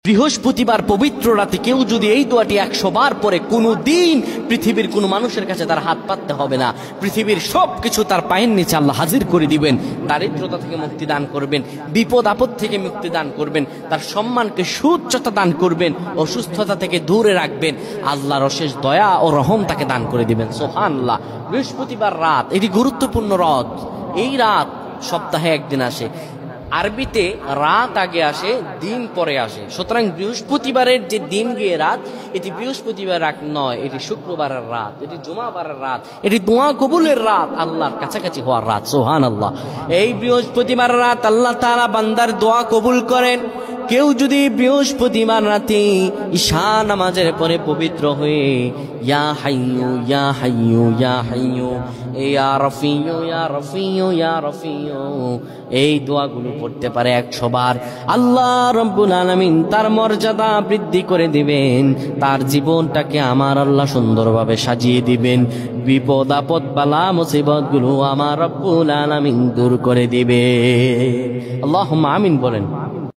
বৃহস্পতিবার পবিত্র রাতে কেউ যদি এই দোয়াটি 100 বার পরে কোনো দিন পৃথিবীর কোনো মানুষের কাছে তার হাত পাততে হবে না। পৃথিবীর সবকিছু তার পায়ের নিচে আল্লাহ হাজির করে দিবেন। দারিদ্রতা থেকে মুক্তি দান করবেন, বিপদ আপদ থেকে মুক্তি দান করবেন, তার সম্মানকে সুউচ্চতা দান করবেন, অসুস্থতা থেকে দূরে রাখবেন। আল্লাহর অশেষ দয়া ও রহম তাকে দান করে দিবেন। সুবহানাল্লাহ। বৃহস্পতিবার রাত এটি গুরুত্বপূর্ণ রাত। এই রাত সপ্তাহে একদিন আসে। আরবিতে রাত আগে আসে, দিন পরে আসে। সুতরাং বৃহস্পতিবারের যে দিন গিয়ে রাত, এটি বৃহস্পতিবার রাত নয়, এটি শুক্রবারের রাত, এটি জুমাবারের রাত, এটি দোয়া কবুলের রাত, আল্লাহর কাছাকাছি হওয়ার রাত। সুবহানাল্লাহ। এই বৃহস্পতিবার রাত আল্লাহ তাআলা বান্দার দোয়া কবুল করেন। কেউ যদি বৃহস্পতিবার রাতে ঈশা নামাজের পরে পবিত্র হয়ে ইয়া হাইয়ু ইয়া হাইয়ু ইয়া হাইয়ু ইয়া রাফিয়ু ইয়া রাফিয়ু ইয়া রাফিয়ু এই দোয়াগুলো পড়তে পারে 100 বার, আল্লাহ রাব্বুল আলামিন তার মর্যাদা বৃদ্ধি করে দিবেন। তার জীবনটাকে আমার আল্লাহ সুন্দরভাবে সাজিয়ে দিবেন। বিপদ আপদ বালা মুসিবত গুলো আমার রব্বুল আলামিন দূর করে দিবে। আল্লাহুম্মা আমিন বলেন।